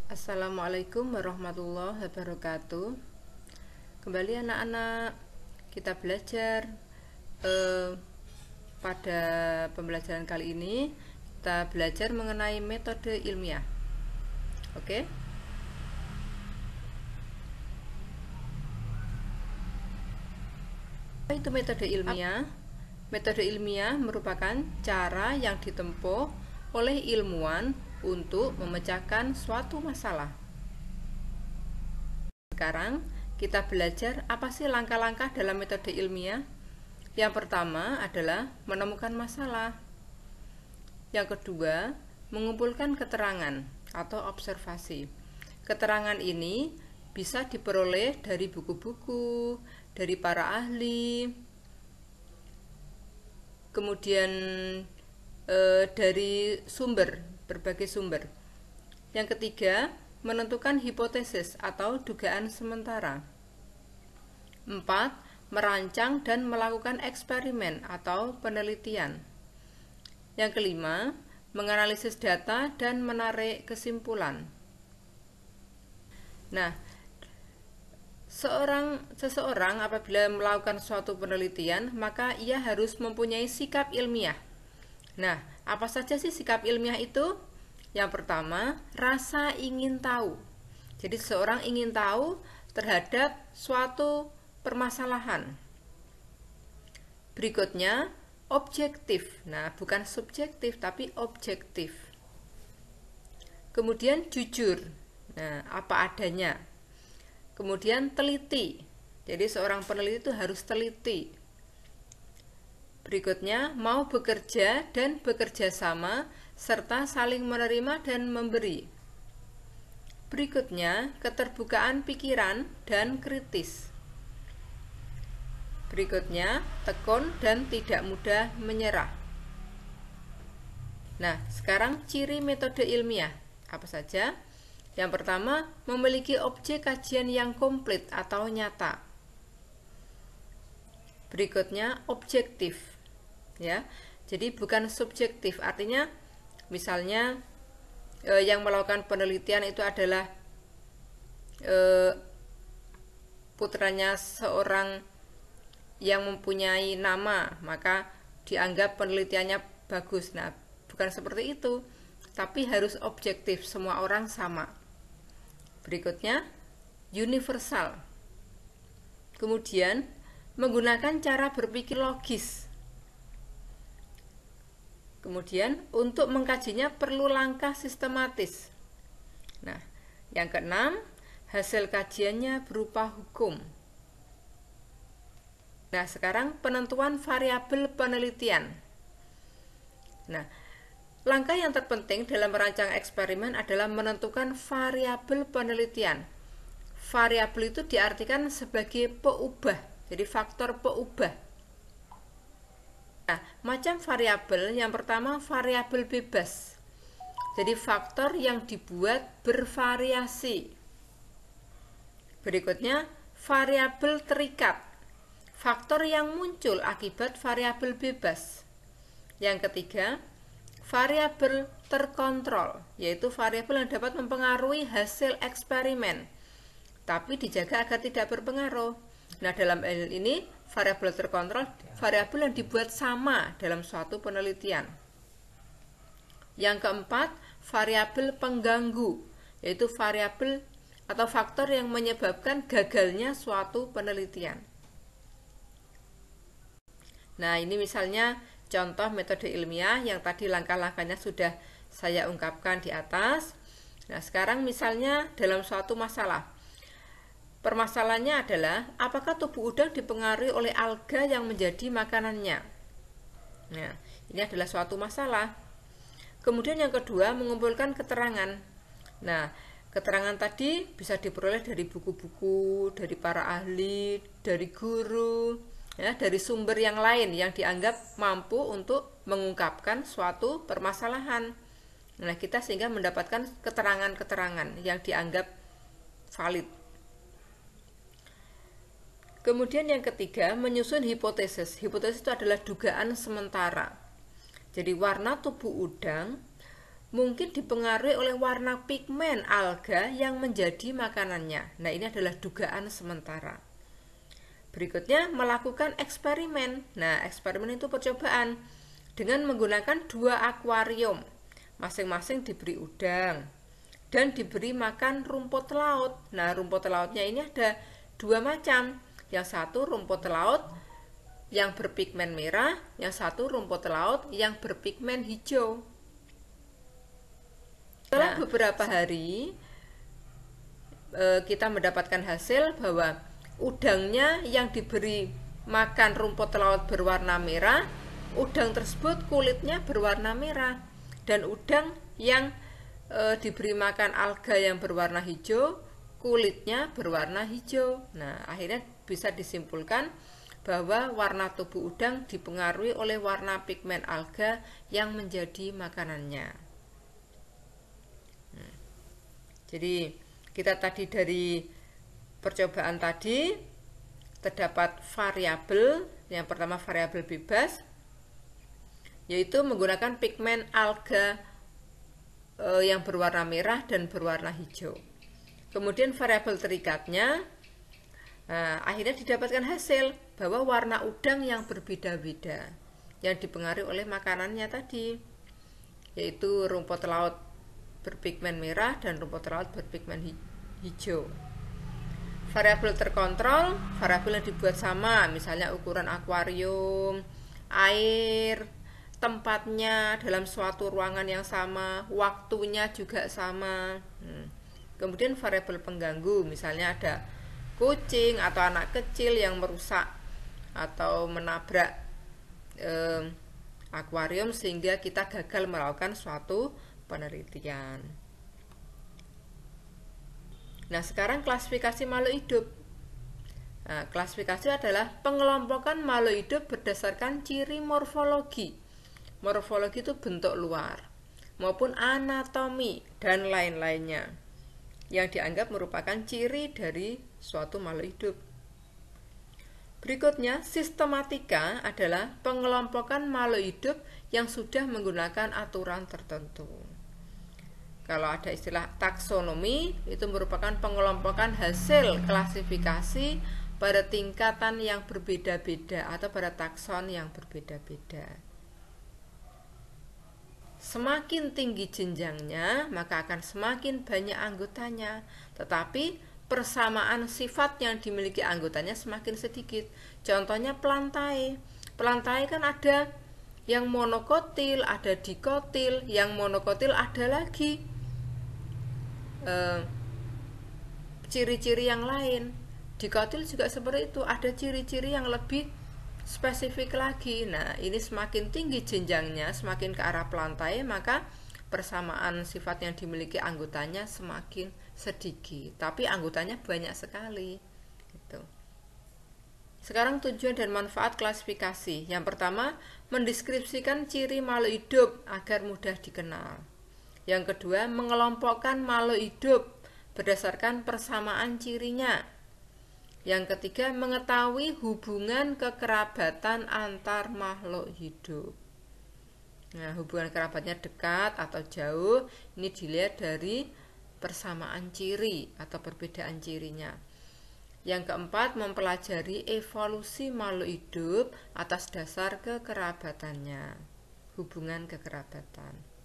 Assalamualaikum warahmatullahi wabarakatuh. Kembali anak-anak, kita belajar pada pembelajaran kali ini kita belajar mengenai metode ilmiah. Oke? Apa itu metode ilmiah? Metode ilmiah merupakan cara yang ditempuh oleh ilmuwan untuk memecahkan suatu masalah. Sekarang kita belajar apa sih langkah-langkah dalam metode ilmiah. Yang pertama adalah menemukan masalah. Yang kedua, mengumpulkan keterangan atau observasi. Keterangan ini bisa diperoleh dari buku-buku, dari para ahli, kemudian dari berbagai sumber. Yang ketiga, menentukan hipotesis atau dugaan sementara. 4. Merancang dan melakukan eksperimen atau penelitian. Yang kelima, menganalisis data dan menarik kesimpulan. Nah, seseorang apabila melakukan suatu penelitian, maka ia harus mempunyai sikap ilmiah. Nah, apa saja sih sikap ilmiah itu? Yang pertama, rasa ingin tahu. Jadi seseorang ingin tahu terhadap suatu permasalahan. Berikutnya, objektif. Nah, bukan subjektif tapi objektif. Kemudian jujur. Nah, apa adanya. Kemudian teliti. Jadi seorang peneliti itu harus teliti. Berikutnya, mau bekerja dan bekerja sama serta saling menerima dan memberi. Berikutnya, keterbukaan pikiran dan kritis. Berikutnya, tekun dan tidak mudah menyerah. Nah, sekarang ciri metode ilmiah apa saja? Yang pertama, memiliki objek kajian yang komplit atau nyata. Berikutnya, objektif. Ya, jadi bukan subjektif. Artinya, misalnya yang melakukan penelitian itu adalah putranya seorang yang mempunyai nama, maka dianggap penelitiannya bagus. Nah, bukan seperti itu, tapi harus objektif, semua orang sama. Berikutnya, universal. Kemudian, menggunakan cara berpikir logis. Kemudian, untuk mengkajinya perlu langkah sistematis. Nah, yang keenam, hasil kajiannya berupa hukum. Nah, sekarang penentuan variabel penelitian. Nah, langkah yang terpenting dalam merancang eksperimen adalah menentukan variabel penelitian. Variabel itu diartikan sebagai peubah, jadi faktor peubah. Nah, macam variabel yang pertama variabel bebas. Jadi faktor yang dibuat bervariasi. Berikutnya variabel terikat. Faktor yang muncul akibat variabel bebas. Yang ketiga, variabel terkontrol, yaitu variabel yang dapat mempengaruhi hasil eksperimen, tapi dijaga agar tidak berpengaruh. Nah, dalam hal ini, variabel terkontrol, variabel yang dibuat sama dalam suatu penelitian. Yang keempat, variabel pengganggu, yaitu variabel atau faktor yang menyebabkan gagalnya suatu penelitian. Nah, ini misalnya contoh metode ilmiah yang tadi langkah-langkahnya sudah saya ungkapkan di atas. Nah, sekarang misalnya dalam suatu masalah. Permasalahannya adalah, apakah tubuh udang dipengaruhi oleh alga yang menjadi makanannya? Nah, ini adalah suatu masalah. Kemudian yang kedua, mengumpulkan keterangan. Nah, keterangan tadi bisa diperoleh dari buku-buku, dari para ahli, dari guru, ya, dari sumber yang lain yang dianggap mampu untuk mengungkapkan suatu permasalahan. Nah, kita sehingga mendapatkan keterangan-keterangan yang dianggap valid. Kemudian yang ketiga, menyusun hipotesis. Hipotesis itu adalah dugaan sementara. Jadi warna tubuh udang mungkin dipengaruhi oleh warna pigmen alga yang menjadi makanannya. Nah, ini adalah dugaan sementara. Berikutnya, melakukan eksperimen. Nah, eksperimen itu percobaan dengan menggunakan 2 akuarium. Masing-masing diberi udang dan diberi makan rumput laut. Nah, rumput lautnya ini ada 2 macam. Yang satu rumput laut yang berpigmen merah, yang satu rumput laut yang berpigmen hijau. Setelah beberapa hari kita mendapatkan hasil bahwa udangnya yang diberi makan rumput laut berwarna merah, udang tersebut kulitnya berwarna merah, dan udang yang diberi makan alga yang berwarna hijau, kulitnya berwarna hijau. Nah, akhirnya bisa disimpulkan bahwa warna tubuh udang dipengaruhi oleh warna pigmen alga yang menjadi makanannya. Jadi kita tadi dari percobaan tadi terdapat variabel. Yang pertama variabel bebas, yaitu menggunakan pigmen alga yang berwarna merah dan berwarna hijau. Kemudian variabel terikatnya, akhirnya didapatkan hasil bahwa warna udang yang berbeda-beda yang dipengaruhi oleh makanannya tadi, yaitu rumput laut berpigmen merah dan rumput laut berpigmen hijau. Variabel terkontrol, variabel yang dibuat sama, misalnya ukuran akuarium, air, tempatnya dalam suatu ruangan yang sama, waktunya juga sama. Kemudian variabel pengganggu, misalnya ada kucing atau anak kecil yang merusak atau menabrak akuarium sehingga kita gagal melakukan suatu penelitian. Nah, sekarang klasifikasi makhluk hidup. Nah, klasifikasi adalah pengelompokan makhluk hidup berdasarkan ciri morfologi. Morfologi itu bentuk luar maupun anatomi dan lain-lainnya yang dianggap merupakan ciri dari suatu makhluk hidup. Berikutnya, sistematika adalah pengelompokan makhluk hidup yang sudah menggunakan aturan tertentu. Kalau ada istilah taksonomi, itu merupakan pengelompokan hasil klasifikasi pada tingkatan yang berbeda-beda atau pada takson yang berbeda-beda. Semakin tinggi jenjangnya, maka akan semakin banyak anggotanya. Tetapi persamaan sifat yang dimiliki anggotanya semakin sedikit. Contohnya pelantai. Pelantai kan ada yang monokotil, ada dikotil. Yang monokotil ada lagi ciri-ciri yang lain. Dikotil juga seperti itu, ada ciri-ciri yang lebih spesifik lagi. Nah, ini semakin tinggi jenjangnya, semakin ke arah pelantai, maka persamaan sifat yang dimiliki anggotanya semakin sedikit, tapi anggotanya banyak sekali. Gitu. Sekarang tujuan dan manfaat klasifikasi. Yang pertama, mendeskripsikan ciri makhluk hidup agar mudah dikenal. Yang kedua, mengelompokkan makhluk hidup berdasarkan persamaan cirinya. Yang ketiga, mengetahui hubungan kekerabatan antar makhluk hidup. Nah, hubungan kerabatnya dekat atau jauh, ini dilihat dari persamaan ciri atau perbedaan cirinya. Yang keempat, mempelajari evolusi makhluk hidup atas dasar kekerabatannya, hubungan kekerabatan.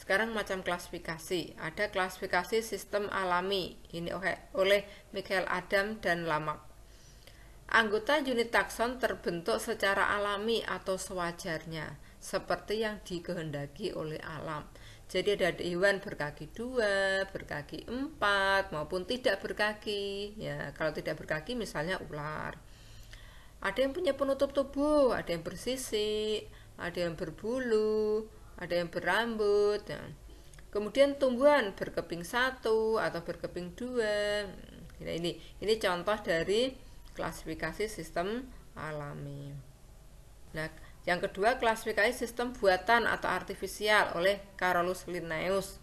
Sekarang macam klasifikasi. Ada klasifikasi sistem alami, ini oleh Michael Adam dan Lamarck. Anggota unit takson terbentuk secara alami atau sewajarnya, seperti yang dikehendaki oleh alam. Jadi ada hewan berkaki 2, berkaki 4, maupun tidak berkaki. Ya, kalau tidak berkaki misalnya ular. Ada yang punya penutup tubuh, ada yang bersisik, ada yang berbulu, ada yang berambut. Ya. Kemudian tumbuhan berkeping 1 atau berkeping 2. Nah, ini contoh dari klasifikasi sistem alami. Nah, yang kedua, klasifikasi sistem buatan atau artifisial oleh Carolus Linnaeus.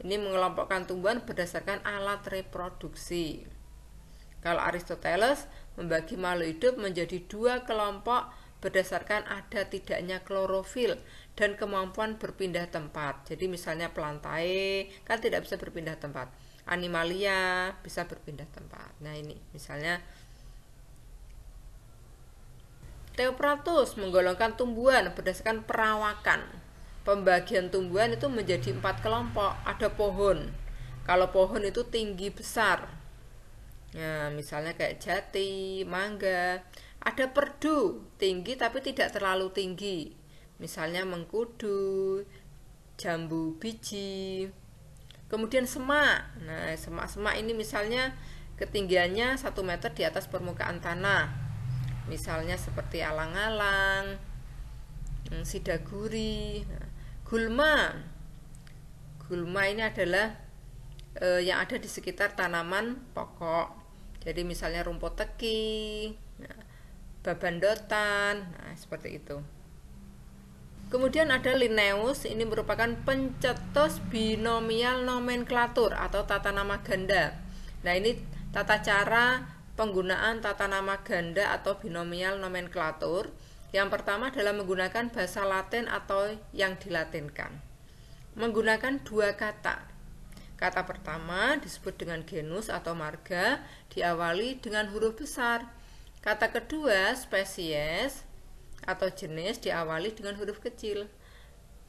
Ini mengelompokkan tumbuhan berdasarkan alat reproduksi. Kalau Aristoteles membagi makhluk hidup menjadi 2 kelompok berdasarkan ada tidaknya klorofil dan kemampuan berpindah tempat. Jadi misalnya Plantae kan tidak bisa berpindah tempat. Animalia bisa berpindah tempat. Nah, ini misalnya Theopratus menggolongkan tumbuhan berdasarkan perawakan. Pembagian tumbuhan itu menjadi 4 kelompok. Ada pohon. Kalau pohon itu tinggi besar. Nah, misalnya kayak jati, mangga. Ada perdu, tinggi tapi tidak terlalu tinggi. Misalnya mengkudu, jambu biji. Kemudian semak. Nah, semak-semak ini misalnya ketinggiannya 1 meter di atas permukaan tanah. Misalnya seperti alang-alang, sidaguri. Nah, gulma. Gulma ini adalah yang ada di sekitar tanaman pokok. Jadi misalnya rumput teki, babandotan, nah seperti itu. Kemudian ada Linnaeus, ini merupakan pencetus binomial nomenklatur atau tata nama ganda. Nah, ini tata cara penggunaan tata nama ganda atau binomial nomenklatur. Yang pertama adalah menggunakan bahasa Latin atau yang dilatinkan. Menggunakan 2 kata. Kata pertama disebut dengan genus atau marga, diawali dengan huruf besar. Kata kedua, spesies atau jenis, diawali dengan huruf kecil.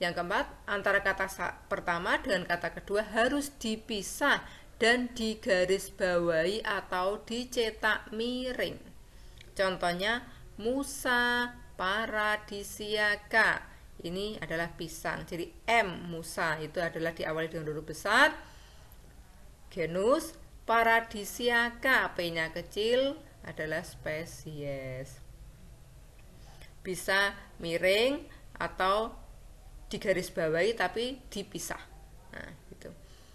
Yang keempat, antara kata pertama dengan kata kedua harus dipisah dan digarisbawahi atau dicetak miring. Contohnya, Musa paradisiaka. Ini adalah pisang. Jadi M, Musa, itu adalah diawali dengan huruf besar. Genus paradisiaka, P-nya kecil, adalah spesies. Bisa miring atau digarisbawahi tapi dipisah. Nah, gitu.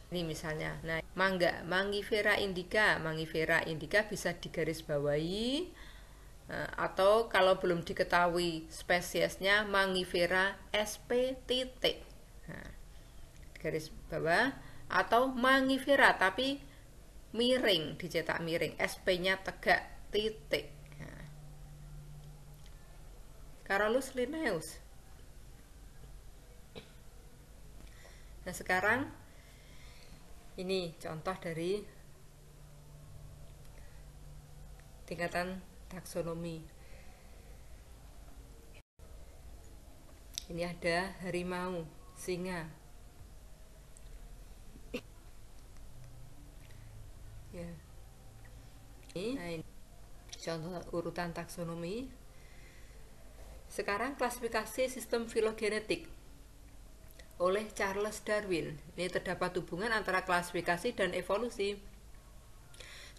Ini misalnya. Nah, mangga, Mangifera indica. Mangifera indica bisa digarisbawahi atau kalau belum diketahui spesiesnya Mangifera sp titik. Nah, garis bawah atau Mangifera tapi miring, dicetak miring, SP-nya tegak titik. Carolus Linnaeus. Nah, sekarang ini contoh dari tingkatan taksonomi. Ini ada harimau, singa. Ya. Ini contoh urutan taksonomi. Sekarang klasifikasi sistem filogenetik oleh Charles Darwin. Ini terdapat hubungan antara klasifikasi dan evolusi.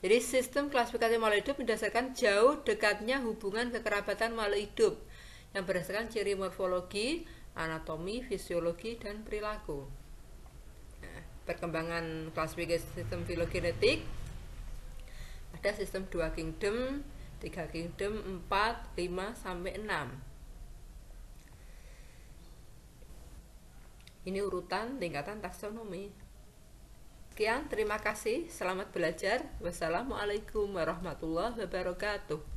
Jadi sistem klasifikasi makhluk hidup berdasarkan jauh dekatnya hubungan kekerabatan makhluk hidup yang berdasarkan ciri morfologi, anatomi, fisiologi, dan perilaku. Nah, perkembangan klasifikasi sistem filogenetik ada sistem 2 kingdom, 3 kingdom, 4, 5, sampai 6. Ini urutan tingkatan taksonomi. Sekian, terima kasih. Selamat belajar. Wassalamualaikum warahmatullahi wabarakatuh.